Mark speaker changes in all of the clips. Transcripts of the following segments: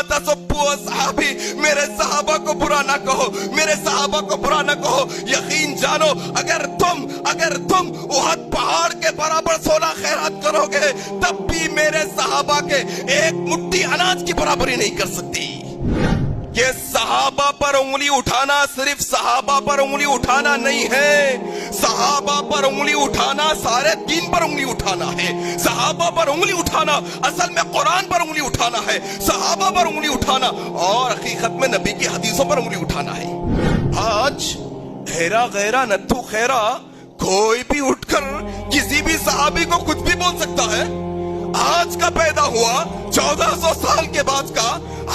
Speaker 1: तसब्बु असहाबी, मेरे सहाबा को बुरा ना कहो, मेरे सहाबा को बुरा ना कहो। यकीन जानो अगर तुम उहद पहाड़ के बराबर 16 खैरात करोगे तब भी मेरे सहाबा के एक मुट्ठी अनाज की बराबरी नहीं कर सकती। ये सहाबा पर उंगली उठाना सिर्फ सहाबा पर उंगली उठाना नहीं है, सहाबा पर उंगली उठाना सारे दीन पर उंगली उठाना है। सहाबा पर उंगली उठाना असल में कुरान पर उंगली उठाना है, सहाबा पर उंगली उठाना और हकीकत में नबी की हदीसों पर उंगली उठाना है। आज हेरा गैरा नत्थु खैरा कोई भी उठकर किसी भी सहाबी को कुछ भी बोल सकता है। आज का पैदा हुआ 1400 साल के बाद का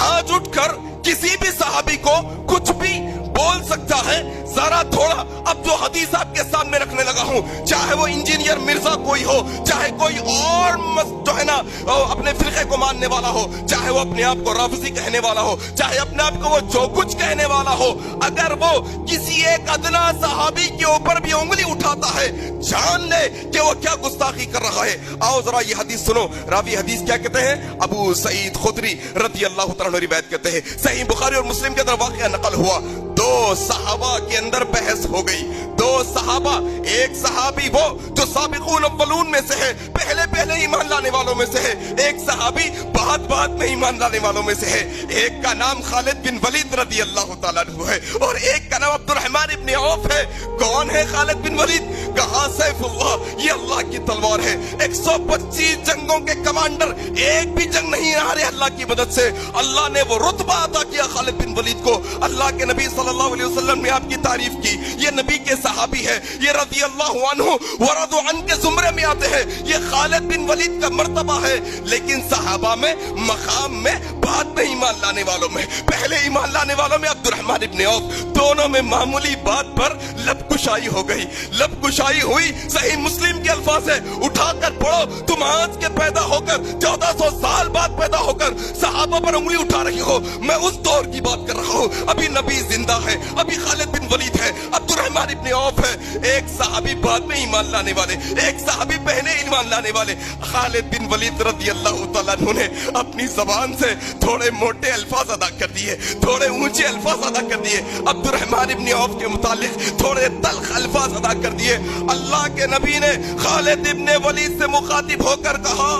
Speaker 1: आज उठकर किसी भी सहाबी को कुछ भी बोल सकता है। जरा थोड़ा अब जो हदीस आपके सामने रखने लगा हूं, चाहे वो इंजीनियर मिर्जा कोई हो, चाहे कोई और जो है ना अपने फिरके को मानने वाला हो, चाहे वो अपने आप को राफिजी कहने वाला हो, चाहे अपने आप को वो जो कुछ कहने वाला हो, अगर वो किसी एक अदना सहाबी के ऊपर भी उंगली उठाता है, जान ले कि वो क्या गुस्ताखी कर रहा है। आओ जरा ये हदीस सुनो। रावी हदीस क्या कहते हैं? अबू सईद खुदरी रज़ी अल्लाह तआला अन्हु रिवायत करते हैं, सही बुखारी और मुस्लिम के अंदर वाक़या नकल हुआ। दो सहाबा के अंदर बहस हो गई। दो सहाबा, एक सहाबी वो जो साबिक़ून अव्वलून में से है, पहले ईमान लाने वालों में से है, एक सहाबी बाद में ईमान लाने वालों में से है। एक का नाम खालिद बिन वलीद रज़ी अल्लाह तआला अन्हु है और एक का नाम अब्दुर्रहमान इब्न औफ है। कौन है खालिद बिन वलीद? कहा सैफुल्लाह, ये अल्लाह की तलवार है। 125 जंगों के कमांडर, एक भी जंग नहीं हारे अल्लाह की मदद से। अल्लाह ने वो रुतबा अता किया खालिद बिन वलीद को। अल्लाह के नबी सल्लल्लाहु अलैहि वसल्लम ने आपकी तारीफ की। ये नबी के सहाबी है, ये रज़ी अल्लाहु अन्हु व रज़ू अन के जुमरे में आते हैं। ये खालिद बिन वलीद का मर्तबा है। लेकिन सहाबा में, मकाम में, बाद में ईमान लाने वालों में, पहले ईमान लाने वालों में अब्दुर्रहमान इब्न औफ, दोनों में मामूली बात पर लबकुशाई हो गई। लबकुशाई हुई, सही मुस्लिम के अल्फाज है, उठाकर पढ़ो। तुम आज के पैदा होकर 1400 साल बाद पैदा होकर सहाबा पर उंगली उठा रही हो। मैं उस दौर की बात कर रहा हूँ, अभी नबी जिंदा है, अभी खालिद बिन वलीद है, अब्दुर्रहमान इब्न औफ है। एक सहाबी बाद में ईमान लाने वाले, एक सहाबी पहले ईमान लाने वाले। खालिद बिन वलीद रज़ी अल्लाह तआला अन्हु ने अपनी जबान से थोड़े मोटे अल्फाज अदा कर दिए, थोड़े ऊंचे अल्फाज अदा कर दिए। अब्दुर्रहमान इब्न औफ के मुतालिक थोड़े तल्ख अल्फाज अदा कर दिए। अल्लाह के नबी ने खालिद इब्न वलीद से मुखातिब होकर कहा,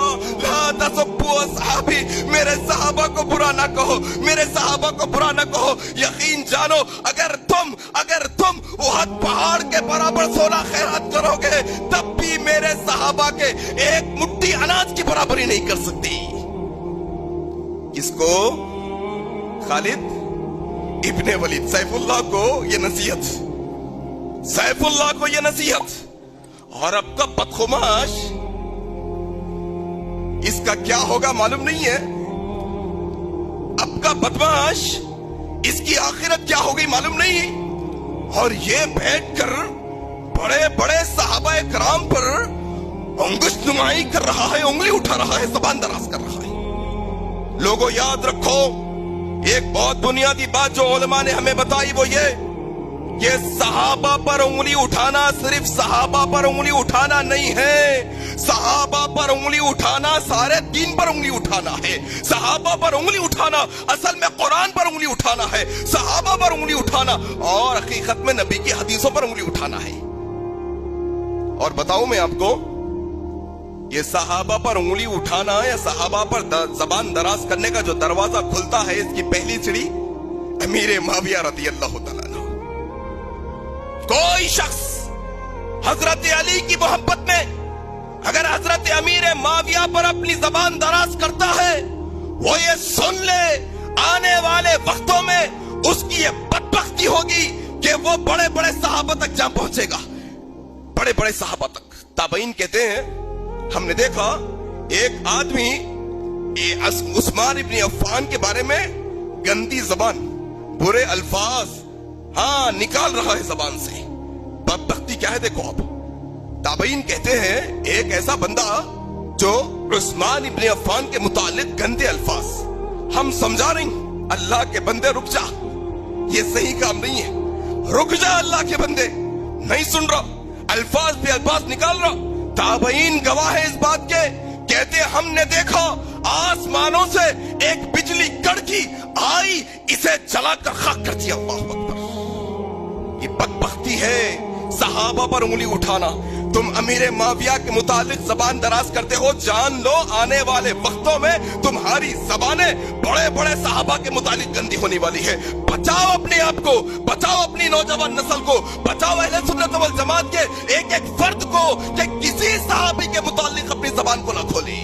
Speaker 1: ला तसब्बु असहाबी, मेरे सहाबा को बुरा ना कहो, मेरे सहाबा को बुरा ना कहो। यकीन जानो अगर तुम उहद पहाड़ के बराबर 16 खैरात करोगे तब भी मेरे सहाबा के एक मुट्ठी अनाज की बराबरी नहीं कर सकती। इसको खालिद इब्ने वलीद सैफुल्लाह को ये नसीहत, सैफुल्लाह को ये नसीहत। और अब का बदखुमाश, इसका क्या होगा मालूम नहीं है। अब का बदमाश, इसकी आखिरत क्या होगी मालूम नहीं। और ये बैठकर बड़े बड़े सहाबाए कराम पर अंगुश नुमाई कर रहा है, उंगली उठा रहा है, ज़बान दराज कर रहा है। लोगों याद रखो, एक बहुत बुनियादी बात जो उलमा ने हमें बताई वो ये सहाबा पर उंगली उठाना सिर्फ सहाबा पर उंगली उठाना नहीं है, सहाबा पर उंगली उठाना सारे दीन पर उंगली उठाना है। सहाबा पर उंगली उठाना असल में कुरान पर उंगली उठाना है, सहाबा पर उंगली उठाना और हकीकत में नबी की हदीसों पर उंगली उठाना है। और बताऊं मैं आपको, ये सहाबा पर उंगली उठाना या सहाबा पर जबान दराज करने का जो दरवाजा खुलता है, इसकी पहली सीढ़ी अमीर मुआविया रज़ी अल्लाह तआला अन्हु। कोई शख्स हजरत अली की मोहब्बत में अगर हजरत अमीर मुआविया पर अपनी जबान दराज करता है, वो ये सुन ले आने वाले वक्तों में उसकी ये बदबख्ती होगी कि वो बड़े बड़े सहाबा तक जा पहुंचेगा, बड़े बड़े सहाबा तक। ताबईन कहते हैं, हमने देखा एक आदमी उस्मान इब्न अफ़्फ़ान के बारे में गंदी जबान, बुरे अल्फाज निकाल रहा है जबान से। बदबख्ती क्या है देखो आप। ताबईन कहते हैं एक ऐसा बंदा जो उस्मान इब्न अफ़्फ़ान के मुतालिक गंदे अल्फाज, हम समझा नहीं, अल्लाह के बंदे रुक जा, ये सही काम नहीं है, रुक जा अल्लाह के बंदे, नहीं सुन रहा, अल्फाज पे अल्फाज निकाल रहा। ताबईन गवाह है इस बात के, कहते हमने देखा आसमानों से एक बिजली कड़की लाठी आई, इसे जलाकर खाक कर दिया। अल्लाह अकबर। ये बदबख्ती है सहाबा पर उंगली उठाना। तुम अमीर माविया के मुतालिक जबान दराज करते हो, जान लो आने वाले वक्तों में तुम्हारी जबानें बड़े बड़े सहाबा के मुतालिक गंदी होने वाली है। बचाओ अपने आप को, बचाओ अपनी नौजवान नस्ल को, बचाओ अहले सुन्नत वल जमात के एक एक फर्द को कि किसी सहाबी के मुतालिक अपनी जबान को ना खोली।